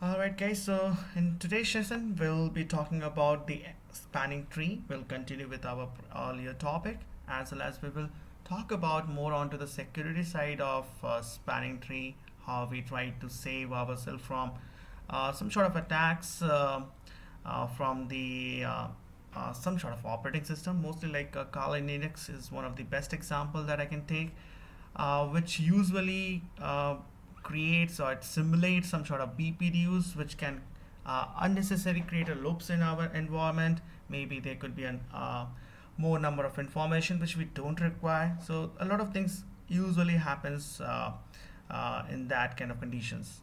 Alright guys, so in today's session we'll be talking about the spanning tree. We'll continue with our earlier topic as well as we will talk about more onto the security side of spanning tree, how we try to save ourselves from some sort of attacks from the some sort of operating system, mostly like Kali Linux is one of the best example that I can take, which usually creates or it simulates some sort of BPDUs which can unnecessarily create a loops in our environment. Maybe there could be an more number of information which we don't require. So a lot of things usually happens in that kind of conditions.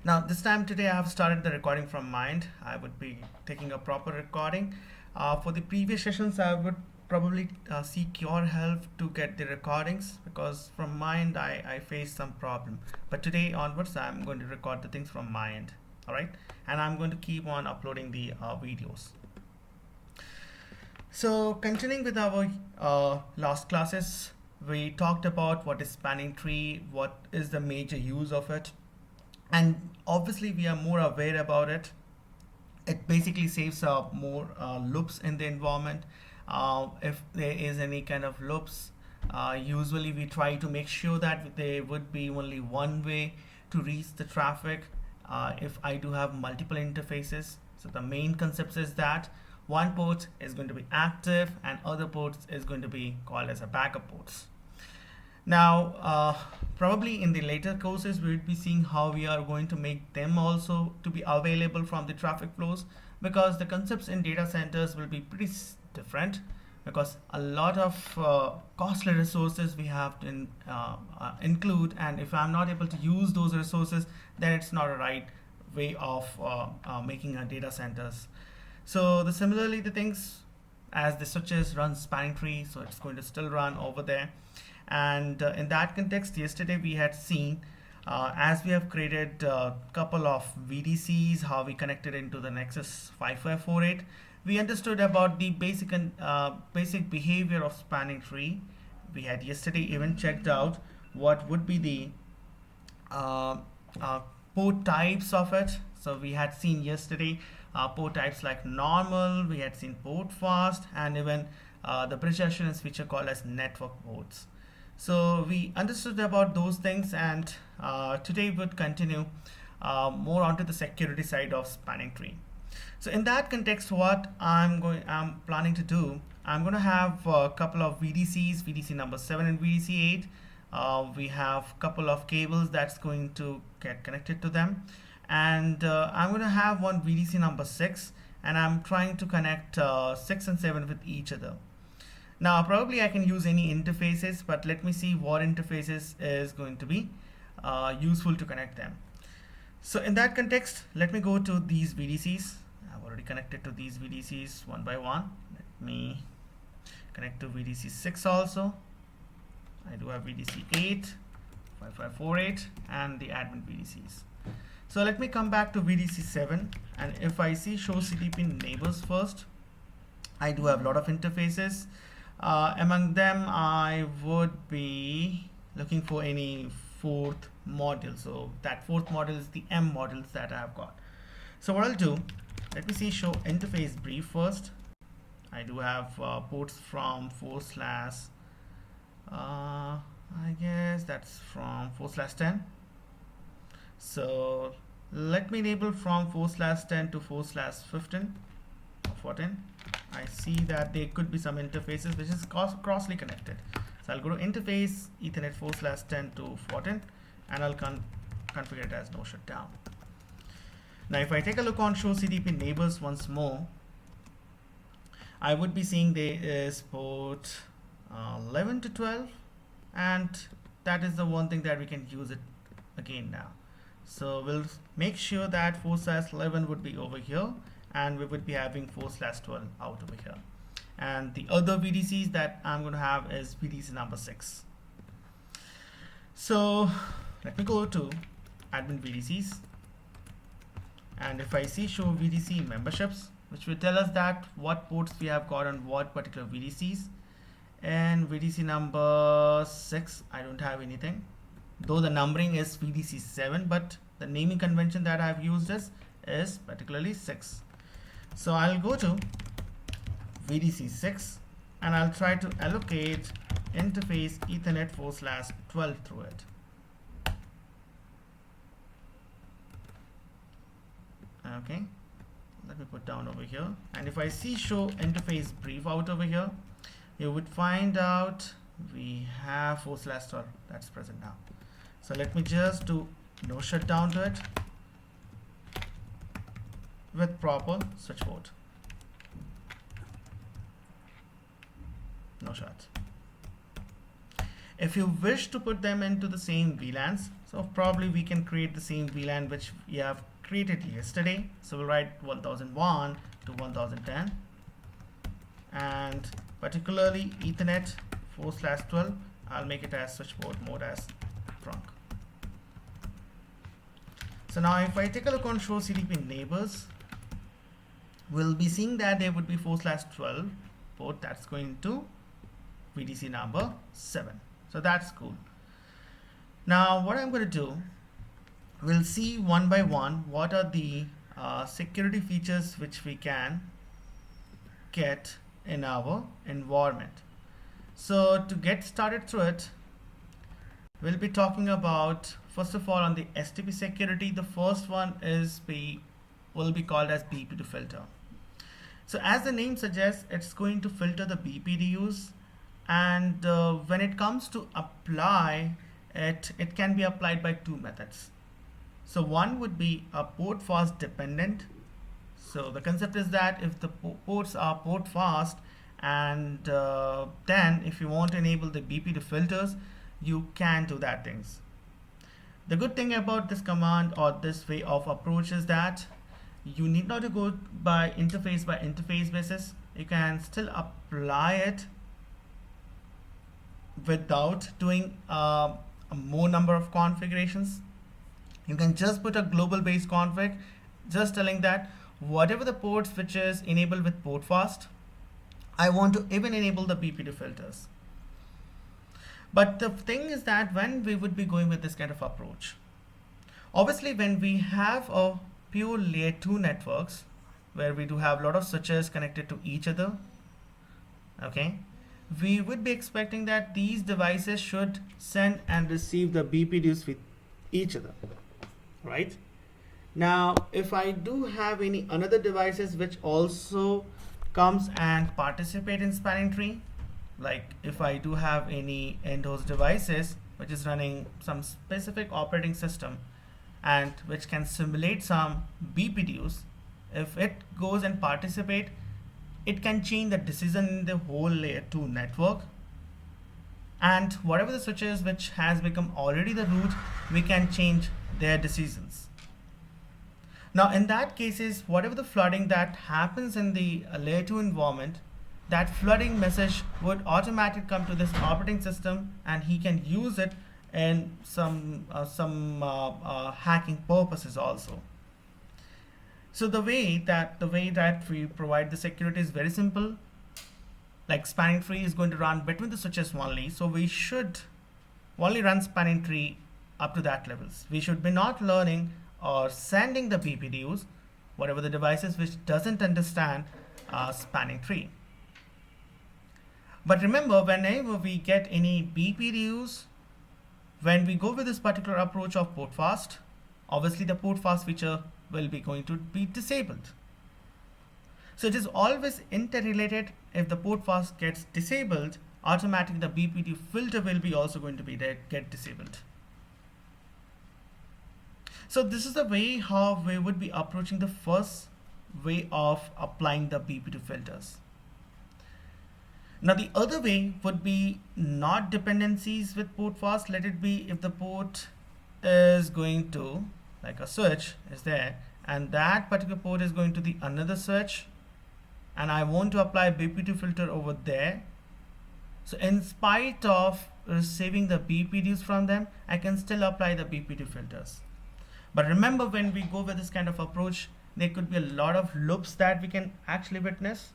Now this time today I have started the recording from Mind. I would be taking a proper recording. For the previous sessions I would probably seek your help to get the recordings because from Mind I faced some problem. But today onwards I'm going to record the things from Mind. Alright, and I'm going to keep on uploading the videos. So continuing with our last classes, we talked about what is spanning tree, what is the major use of it, and obviously we are more aware about it. It basically saves more loops in the environment. If there is any kind of loops, usually we try to make sure that there would be only one way to reach the traffic. If I do have multiple interfaces, so the main concept is that one port is going to be active and other ports is going to be called as a backup ports. Now, probably in the later courses, we will be seeing how we are going to make them also to be available from the traffic flows, because the concepts in data centers will be pretty different, because a lot of costly resources we have to include, and if I'm not able to use those resources, then it's not a right way of making our data centers. So similarly the things as the switches run spanning tree, so it's going to still run over there. And in that context, yesterday we had seen as we have created a couple of VDCs, how we connected into the Nexus 5548, we understood about the basic behavior of spanning tree. We had yesterday even checked out what would be the port types of it. So we had seen yesterday port types like normal, we had seen port fast, and even the bridge assurance feature called as network ports. So we understood about those things, and today we would continue more onto the security side of spanning tree. So in that context, what I'm planning to do, I'm going to have a couple of VDCs, VDC number 7 and VDC 8. We have a couple of cables that's going to get connected to them, and I'm going to have one VDC number 6, and I'm trying to connect 6 and 7 with each other. Now probably I can use any interfaces, but let me see what interfaces is going to be useful to connect them. So in that context, let me go to these VDCs. I've already connected to these VDCs one by one. Let me connect to VDC 6 also. I do have VDC 8, 5548, and the admin VDCs. So let me come back to VDC 7, and if I see show CDP neighbors first, I do have a lot of interfaces. Among them, I would be looking for any fourth module. So that fourth module is the M modules that I have got. So what I'll do, let me see show interface brief first. I do have ports from I guess that's from 4/10. So let me enable from 4/10 to 4/15 or 14. I see that there could be some interfaces which is crossly connected. So I'll go to interface Ethernet 4/10 to 14, and I'll configure it as no shutdown. Now if I take a look on show CDP neighbors once more, I would be seeing there is port 11 to 12, and that is the one thing that we can use it again now. So we'll make sure that 4/11 would be over here, and we would be having 4/12 out over here. And the other VDCs that I'm going to have is VDC number 6. So let me go to admin VDCs, and if I see show VDC memberships, which will tell us that what ports we have got on what particular VDCs, and VDC number 6 I don't have anything. though the numbering is VDC 7, but the naming convention that I've used is particularly 6. So I'll go to VDC 6 and I'll try to allocate interface Ethernet 4/12 through it. Okay, let me put down over here, and if I see show interface brief out over here, you would find out we have 4/12 that's present now. So let me just do no shutdown to it with proper switchboard. No shut. If you wish to put them into the same VLANs, so probably we can create the same VLAN which we have created yesterday. So we'll write 1001 to 1010, and particularly Ethernet 4/12, I'll make it as switchboard mode as trunk. So now if I take a look on show CDP neighbors, we'll be seeing that there would be 4/12 port that's going to VDC number 7. So that's cool. Now what I'm going to do, we'll see one by one what are the security features which we can get in our environment. So to get started through it, we'll be talking about, first of all, on the STP security, the first one will be called as BPD filter. So as the name suggests, it's going to filter the BPDUs, and when it comes to apply it, it can be applied by two methods. So one would be a port fast dependent. So the concept is that if the ports are port fast, and then if you want to enable the BPD filters, you can do that things. The good thing about this command or this way of approach is that you need not to go by interface basis. You can still apply it without doing a more number of configurations. You can just put a global based config, just telling that whatever the ports which is enabled with port fast, I want to even enable the BPD filters. But the thing is that when we would be going with this kind of approach, obviously when we have a pure layer 2 networks where we do have a lot of switches connected to each other, okay, we would be expecting that these devices should send and receive the BPDUs with each other, right? Now if I do have any another devices which also comes and participate in spanning tree, like if I do have any end-host devices which is running some specific operating system and which can simulate some BPDUs, if it goes and participate, it can change the decision in the whole layer 2 network, and whatever the switches which has become already the root, we can change their decisions. Now in that cases, whatever the flooding that happens in the layer 2 environment, that flooding message would automatically come to this operating system, and he can use it in some hacking purposes also. So the way that we provide the security is very simple. Like spanning tree is going to run between the switches only, so we should only run spanning tree up to that levels. We should be not learning or sending the BPDUs, whatever the devices which doesn't understand spanning tree. But remember, whenever we get any BPDUs, when we go with this particular approach of port fast, obviously the port fast feature will be going to be disabled. So it is always interrelated. If the port fast gets disabled, automatically the BPD filter will be also going to be get disabled. So this is the way how we would be approaching the first way of applying the BPD filters. Now the other way would be not dependencies with port fast. Let it be if the port is going to, like a switch is there, and that particular port is going to the another switch, and I want to apply BPD filter over there. So in spite of receiving the BPDs from them, I can still apply the BPD filters. But remember, when we go with this kind of approach, there could be a lot of loops that we can actually witness.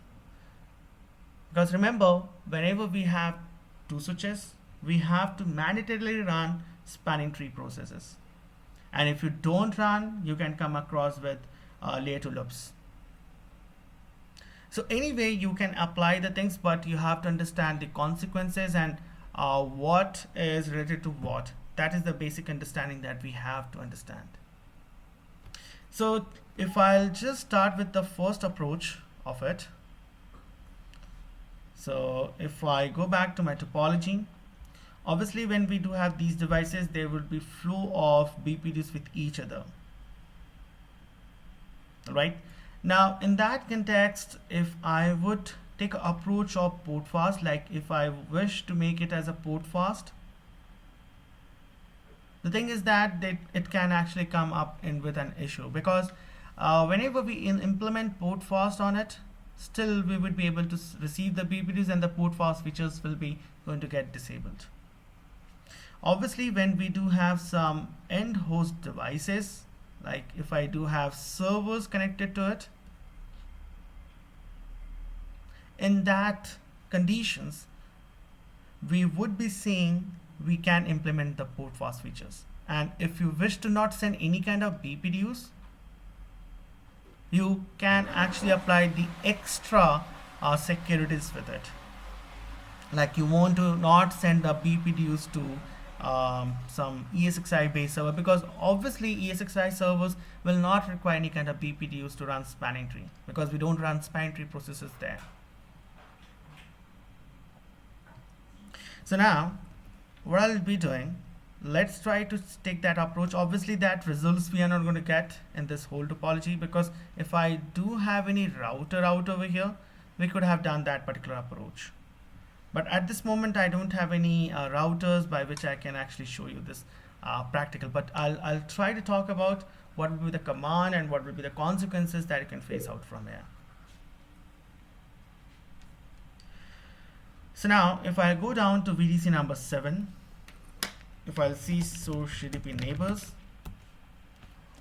Because remember, whenever we have two switches, we have to mandatorily run spanning tree processes. And if you don't run, you can come across with layer 2 loops. So anyway, you can apply the things, but you have to understand the consequences and what is related to what. That is the basic understanding that we have to understand. So if I'll just start with the first approach of it. So if I go back to my topology, obviously when we do have these devices, there will be flow of BPDs with each other. Right? Now in that context, if I would take an approach of port fast, like if I wish to make it as a port fast, the thing is that it can actually come up in with an issue, because whenever we implement port fast on it, still we would be able to receive the BPDs, and the port fast features will be going to get disabled. Obviously when we do have some end host devices, like if I do have servers connected to it, in that conditions we would be seeing we can implement the port fast features. And if you wish to not send any kind of BPDs, you can actually apply the extra securities with it. Like you want to not send the BPDs to some ESXi based server, because obviously ESXi servers will not require any kind of BPDs to run spanning tree, because we don't run spanning tree processes there. So now what I'll be doing, let's try to take that approach. Obviously that results we are not going to get in this whole topology, because if I do have any router out over here, we could have done that particular approach. But at this moment I don't have any routers by which I can actually show you this practical, but I'll try to talk about what will be the command and what will be the consequences that you can face out from here. So now if I go down to VDC number 7, if I'll see source GDP neighbors,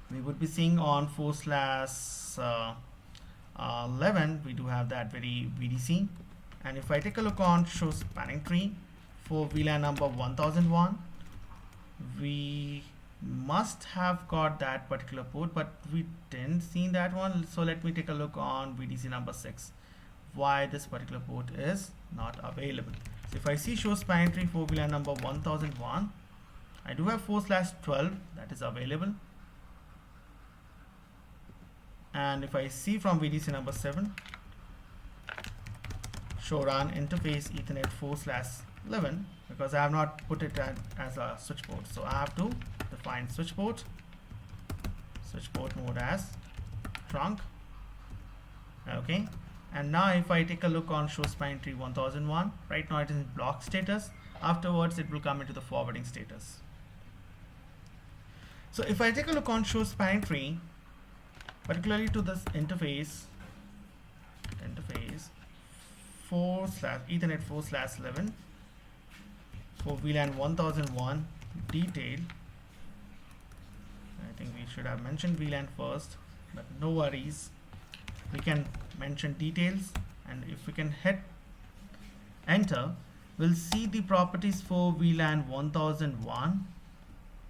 we would be seeing on 4/11 we do have that very VDC. And if I take a look on show spanning tree for VLAN number 1001, we must have got that particular port, but we didn't see that one. So let me take a look on VDC number 6, why this particular port is not available. So if I see show spanning tree for VLAN number 1001, I do have 4/12 that is available. And if I see from VDC number 7, show run interface Ethernet 4/11, because I have not put it as a switch port, so I have to define switch port mode as trunk. Okay, and now if I take a look on show spanning tree 1001, right now it is in block status. Afterwards it will come into the forwarding status. So if I take a look on show spanning tree, particularly to this interface 4/Ethernet 4/11 for VLAN 1001 detail. I think we should have mentioned VLAN first, but no worries, we can mention details, and if we can hit enter, we'll see the properties for VLAN 1001,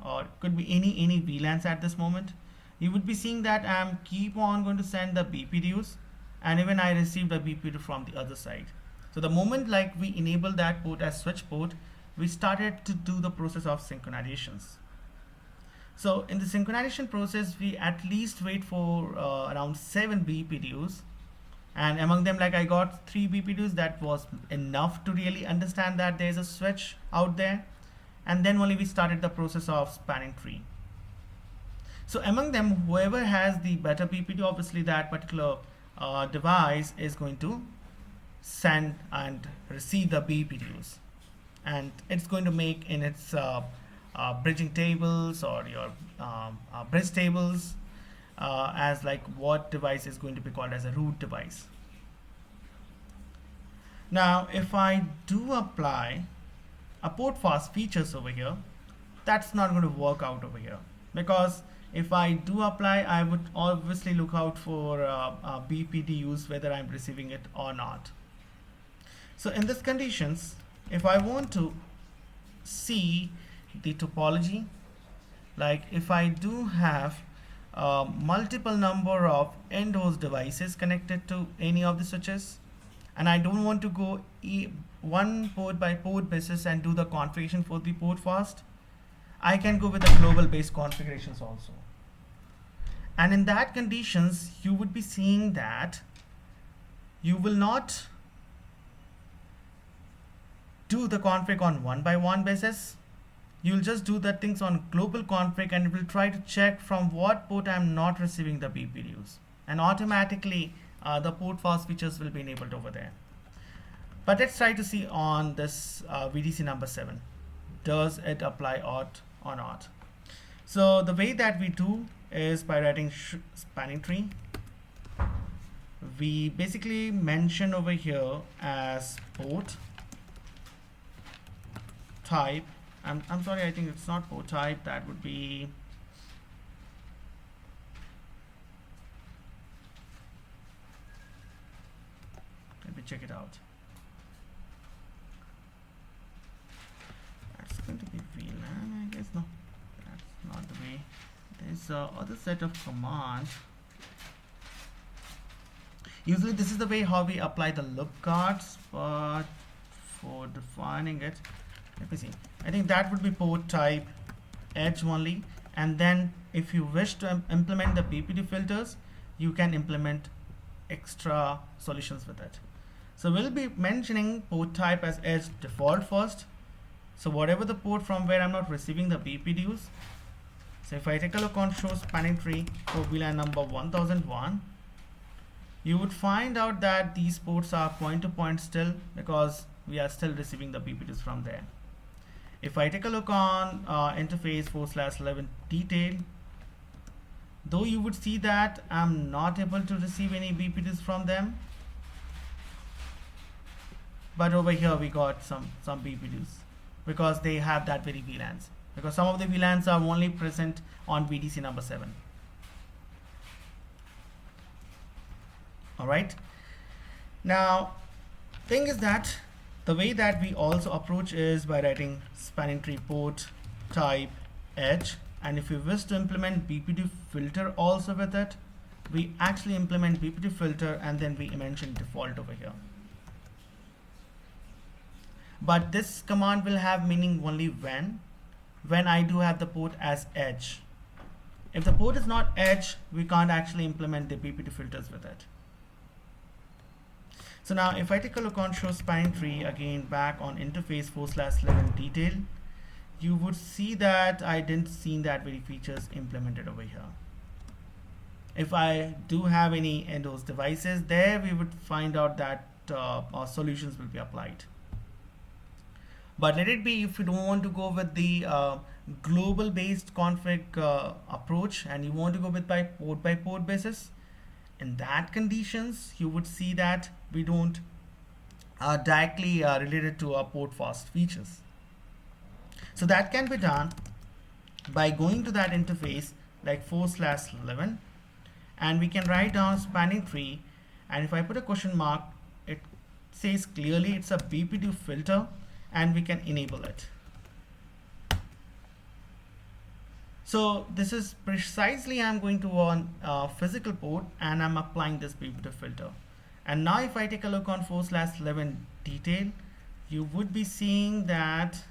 or it could be any VLANs at this moment. You would be seeing that I'm keep on going to send the BPDs, and even I received a BPD from the other side. So the moment like we enable that port as switch port, we started to do the process of synchronizations. So in the synchronization process, we at least wait for around 7 BPDs, and among them, like I got 3 BPDs. That was enough to really understand that there's a switch out there, and then only we started the process of spanning tree. So among them, whoever has the better BPD, obviously that particular device is going to send and receive the BPDs, and it's going to make in its bridging tables or your bridge tables as like what device is going to be called as a root device. Now if I do apply a port fast features over here, that's not going to work out over here, because if I do apply, I would obviously look out for BPD use, whether I'm receiving it or not. So in these conditions, if I want to see the topology. Like if I do have multiple number of end host devices connected to any of the switches, and I don't want to go one port by port basis and do the configuration for the port fast, I can go with the global based configurations also. And in that conditions, you would be seeing that you will not do the config on one by one basis. You'll just do the things on global config, and it will try to check from what port I'm not receiving the BPDUs. And automatically the port fast features will be enabled over there. But let's try to see on this VDC number 7. Does it apply or not? So the way that we do is by writing spanning tree. We basically mention over here as port type. I'm sorry, I think it's not port type. That would be let me check it out. That's going to be VLAN, I guess. No, that's not the way. There's other set of commands. Usually this is the way how we apply the loop cards, but for defining it, let me see. I think that would be port type edge only, and then if you wish to implement the BPD filters, you can implement extra solutions with it. So we'll be mentioning port type as edge default first. So whatever the port from where I'm not receiving the BPDUs. So if I take a look on show spanning tree for VLAN number 1001, you would find out that these ports are point to point still, because we are still receiving the BPDUs from there. If I take a look on interface 4/11 detail, though you would see that I'm not able to receive any BPDUs from them, but over here we got some BPDUs because they have that very VLANs, because some of the VLANs are only present on VDC number 7. All right. Now, thing is that the way that we also approach is by writing spanning tree port type edge, and if you wish to implement BPD filter also with it, we actually implement BPD filter and then we mention default over here. But this command will have meaning only when I do have the port as edge. If the port is not edge, we can't actually implement the BPD filters with it. So now if I take a look on show spanning tree, again back on interface 4/11 detail, you would see that I didn't see that very features implemented over here. If I do have any end host devices there, we would find out that our solutions will be applied. But let it be, if you don't want to go with the global based config approach and you want to go with by port basis, in that conditions you would see that we don't directly related to our port fast features. So that can be done by going to that interface like 4/11, and we can write down spanning tree, and if I put a question mark, it says clearly it's a BPD filter, and we can enable it. So this is precisely I'm going to on physical port and I'm applying this BPD filter. And now if I take a look on 4/11 detail, you would be seeing that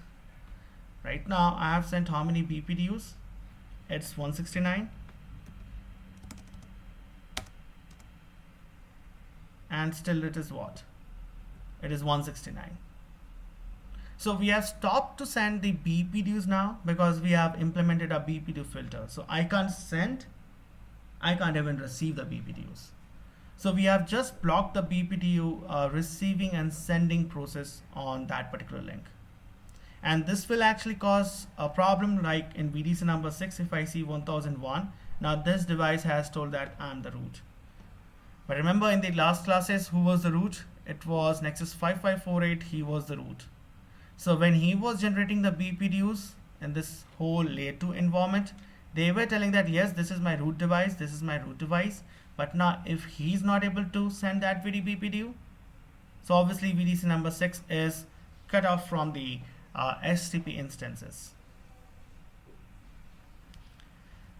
right now I have sent how many BPDUs? It's 169. And still it is what? It is 169. So we have stopped to send the BPDUs now because we have implemented a BPDU filter. So I can't send, I can't even receive the BPDUs. So we have just blocked the BPDU receiving and sending process on that particular link. And this will actually cause a problem like in VDC number 6, if I see 1001, now this device has told that I'm the root. But remember in the last classes, who was the root? It was Nexus 5548, he was the root. So when he was generating the BPDUs in this whole layer 2 environment, they were telling that yes, this is my root device, this is my root device. But now if he's not able to send that very BPDU, so obviously VDC number 6 is cut off from the STP instances.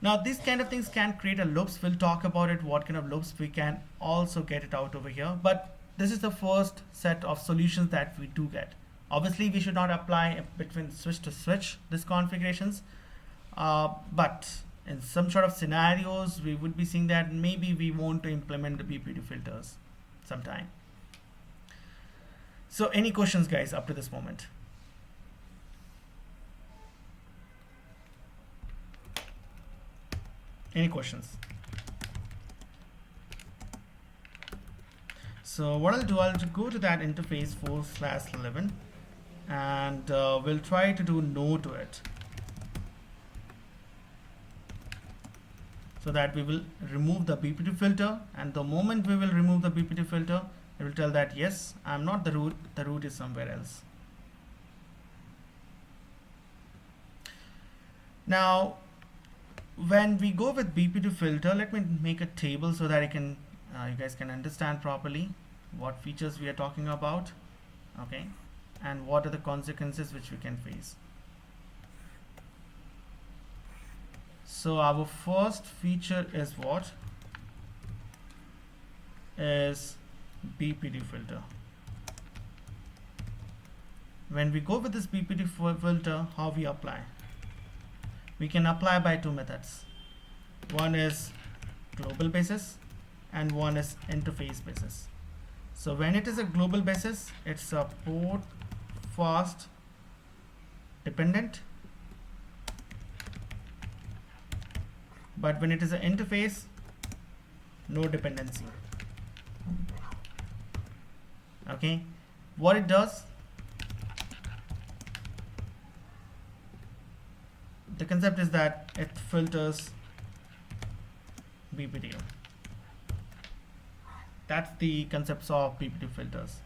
Now these kind of things can create a loops. We'll talk about it, what kind of loops we can also get it out over here. But this is the first set of solutions that we do get. Obviously we should not apply between switch to switch these configurations, but in some sort of scenarios we would be seeing that maybe we want to implement the BPD filters sometime. So any questions guys up to this moment? Any questions? So what I'll do, I'll go to that interface 4/11 and we'll try to do no to it, so that we will remove the BPD filter, and the moment we will remove the BPD filter, it will tell that yes, I'm not the root is somewhere else. Now when we go with BPD filter, let me make a table so that I can you guys can understand properly what features we are talking about, okay, and what are the consequences which we can face. So our first feature is what? Is BPD filter. When we go with this BPD filter, how we apply? We can apply by two methods. One is global basis and one is interface basis. So when it is a global basis, it's a port fast dependent, but when it is an interface, no dependency. Okay, what it does, the concept is that it filters BPD. That's the concepts of BPD filters.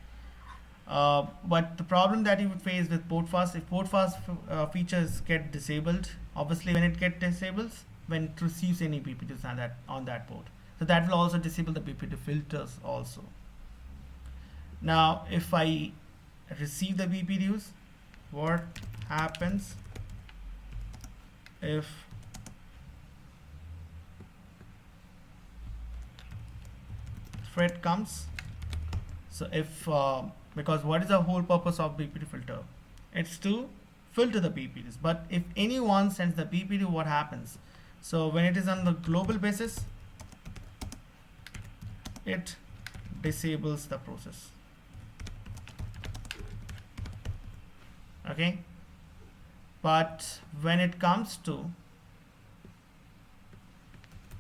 But the problem that you would face with port fast, if port fast features get disabled, obviously when it gets disabled, when it receives any BPDs on that port, so that will also disable the BPD filters also. Now if I receive the BPDs, what happens if thread comes? So if because what is the whole purpose of BPD filter? It's to filter the BPDs, but if anyone sends the BPD, what happens? So when it is on the global basis, it disables the process. Okay, but when it comes to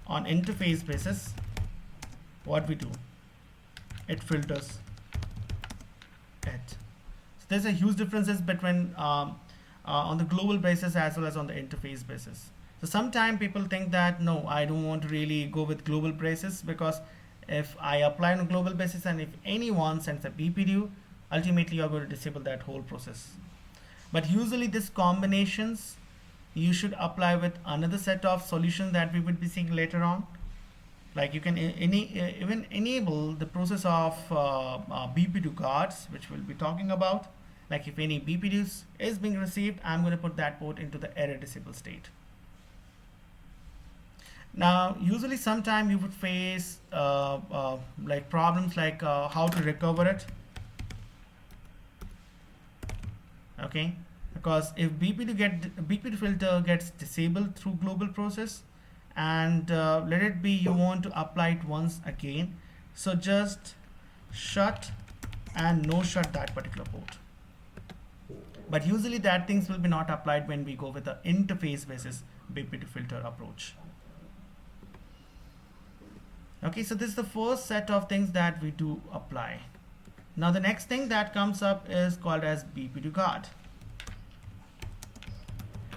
on interface basis, what we do, it filters it. So there's a huge differences between on the global basis as well as on the interface basis. So sometimes people think that no, I don't want to really go with global basis, because if I apply on a global basis and if anyone sends a BPD, ultimately you're going to disable that whole process. But usually these combinations you should apply with another set of solutions that we would be seeing later on. Like you can even enable the process of BPD guards, which we'll be talking about. Like if any BPDs is being received, I'm going to put that port into the error disable state. Now usually sometime you would face like problems like how to recover it. Okay, because if BPD filter gets disabled through global process, and let it be you want to apply it once again, so just shut and no shut that particular port. But usually that things will be not applied when we go with the interface basis BPD filter approach. Okay, so this is the first set of things that we do apply. Now the next thing that comes up is called as BPD guard.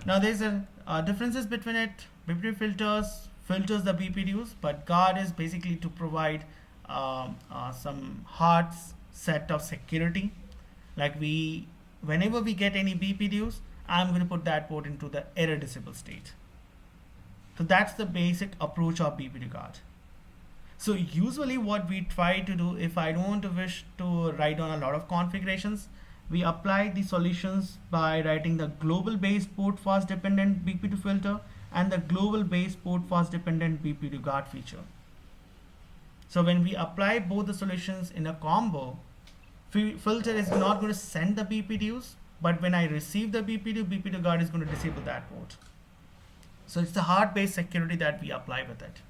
Now there's a differences between it. BPD filters the BPDs, but guard is basically to provide some hard set of security. Like whenever we get any BPDs, I'm going to put that port into the error disable state. So that's the basic approach of BPD guard. So usually what we try to do, if I don't wish to write down a lot of configurations, we apply the solutions by writing the global based port fast dependent BPD filter and the global based port fast dependent BPD guard feature. So when we apply both the solutions in a combo, filter is not going to send the BPDUs, but when I receive the BPDU, BPDU guard is going to disable that port. So it's the hard-based security that we apply with it.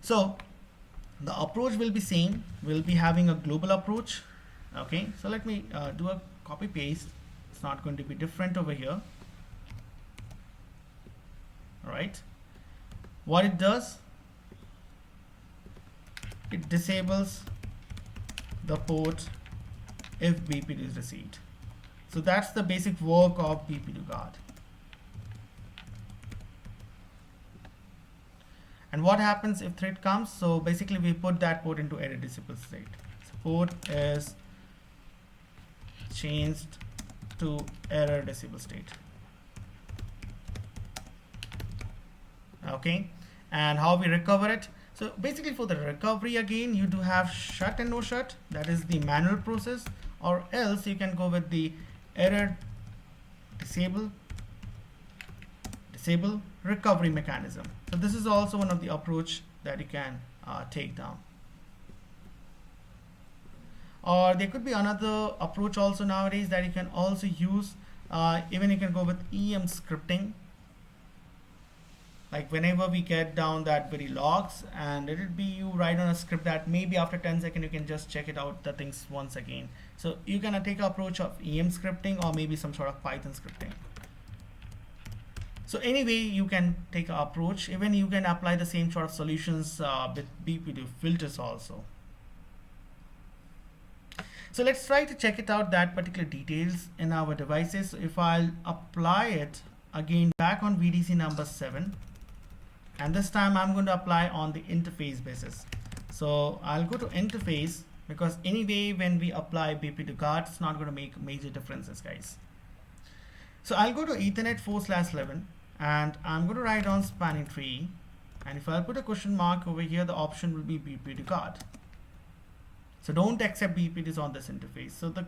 So the approach will be same. We'll be having a global approach. Okay, so let me do a copy paste. It's not going to be different over here. All right. What it does, it disables the port if BPD is received. So that's the basic work of BPD guard. And what happens if threat comes? So basically we put that port into error disable state. So port is changed to error disable state. Okay, and how we recover it? So basically for the recovery, again, you do have shut and no shut. That is the manual process, or else you can go with the error disable recovery mechanism. So this is also one of the approach that you can take down. Or there could be another approach also nowadays that you can also use. Even you can go with EM scripting. Like whenever we get down that very logs, and it would be you write on a script that maybe after 10 seconds you can just check it out the things once again. So you can take an approach of EM scripting or maybe some sort of Python scripting. So anyway, you can take an approach. Even you can apply the same sort of solutions with BPD filters also. So let's try to check it out, that particular details in our devices. So if I'll apply it again back on VDC number 7, and this time I'm going to apply on the interface basis. So I'll go to interface, because anyway when we apply BPD guard, it's not going to make major differences, guys. So I'll go to Ethernet 4/11 and I'm going to write on spanning tree, and if I'll put a question mark over here, the option will be BPD guard. So don't accept BPDs on this interface. So the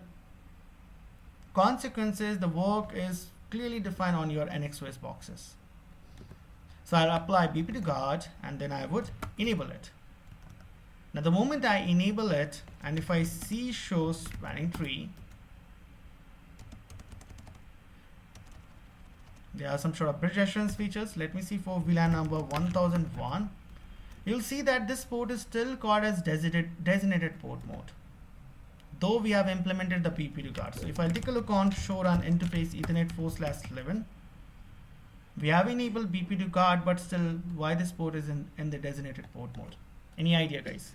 consequences, the work is clearly defined on your NXOS boxes. So I'll apply BPD guard and then I would enable it. Now the moment I enable it, and if I see show spanning tree, there are some sort of bridge assurance features. Let me see for VLAN number 1001. You'll see that this port is still called as designated port mode, though we have implemented the BPD guard. So if I take a look on show run interface Ethernet 4/11, we have enabled BPD guard, but still why this port is in the designated port mode? Any idea, guys?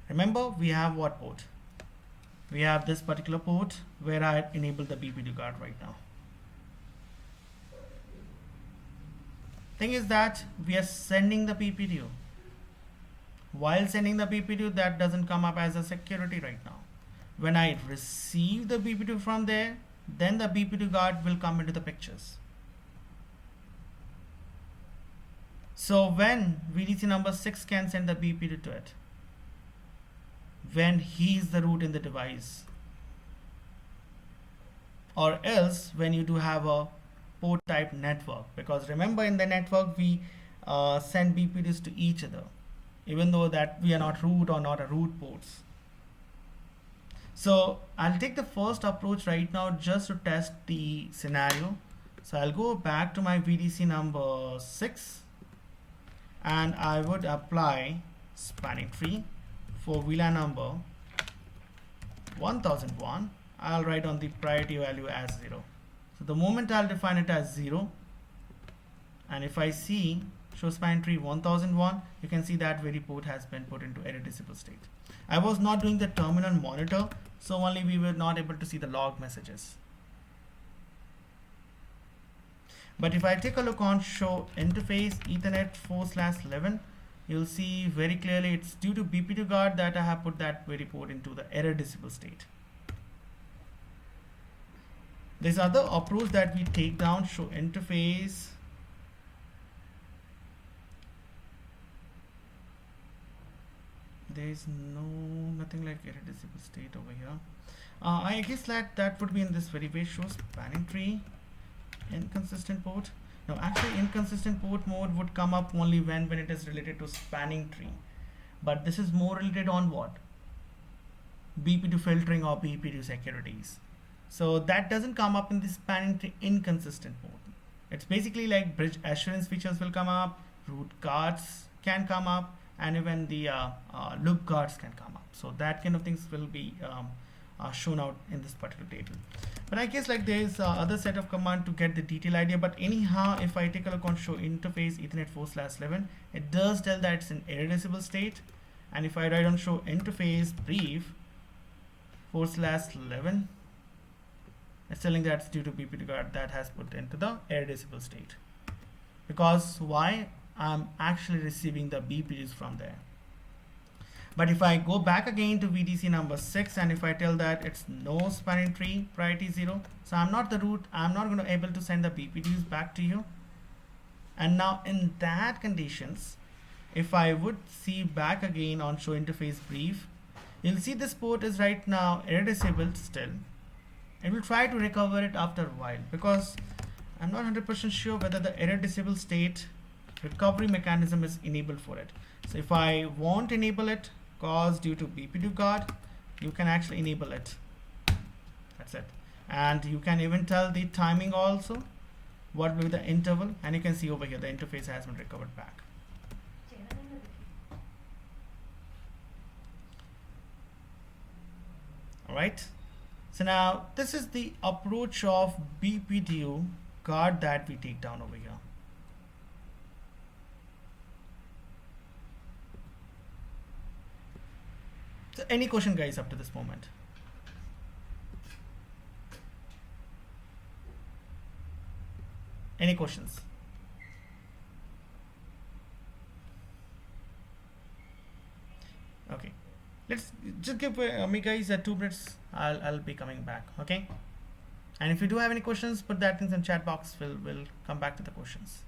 Remember, we have what port? We have this particular port where I enabled the BPD guard right now. Thing is that we are sending the BPDU. While sending the BPDU, that doesn't come up as a security right now. When I receive the BPDU from there, then the BPDU guard will come into the pictures. So when VDC number 6 can send the BPDU to it, when he is the root in the device, or else when you do have a port type network, because remember in the network we send BPDs to each other, even though that we are not root or not a root ports. So I'll take the first approach right now just to test the scenario. So I'll go back to my VDC number 6 and I would apply spanning tree for VLAN number 1001. I'll write on the priority value as 0. So the moment I'll define it as 0, and if I see show spanning tree 1001, you can see that very port has been put into error disable state. I was not doing the terminal monitor, so only we were not able to see the log messages. But if I take a look on show interface Ethernet 4/11, you'll see very clearly it's due to BPD guard that I have put that very port into the error disable state. There's other approach that we take down, show interface there is nothing like irreducible state over here. I guess that would be in this very way. Show spanning tree, inconsistent port. Now actually inconsistent port mode would come up only when it is related to spanning tree, but this is more related on what? BP2 filtering or BP2 securities. So that doesn't come up in the spanning tree inconsistent mode. It's basically like bridge assurance features will come up, root guards can come up, and even the loop guards can come up. So that kind of things will be shown out in this particular table. But I guess like there is other set of command to get the detailed idea. But anyhow, if I take a look on show interface Ethernet 4/11, it does tell that it's in irreducible state. And if I write on show interface brief 4/11, it's telling that it's due to BP2 guard that has put into the irreducible state. Because why? I'm actually receiving the BPDs from there. But if I go back again to VDC number 6 and if I tell that it's no spanning tree priority 0, so I'm not the root, I'm not going to able to send the BPDs back to you. And now in that conditions, if I would see back again on show interface brief, you'll see this port is right now irreducible still. It will try to recover it after a while because I'm not 100% sure whether the irreducible state recovery mechanism is enabled for it. So if I won't enable it, cause due to BP2 guard, you can actually enable it. That's it. And you can even tell the timing also, what will be the interval, and you can see over here the interface has been recovered back. Alright. So now this is the approach of BPDU guard that we take down over here. So any question guys up to this moment? Any questions? Okay, let's just give me guys 2 minutes. I'll be coming back. Okay, and if you do have any questions, put that in the chat box. We'll come back to the questions.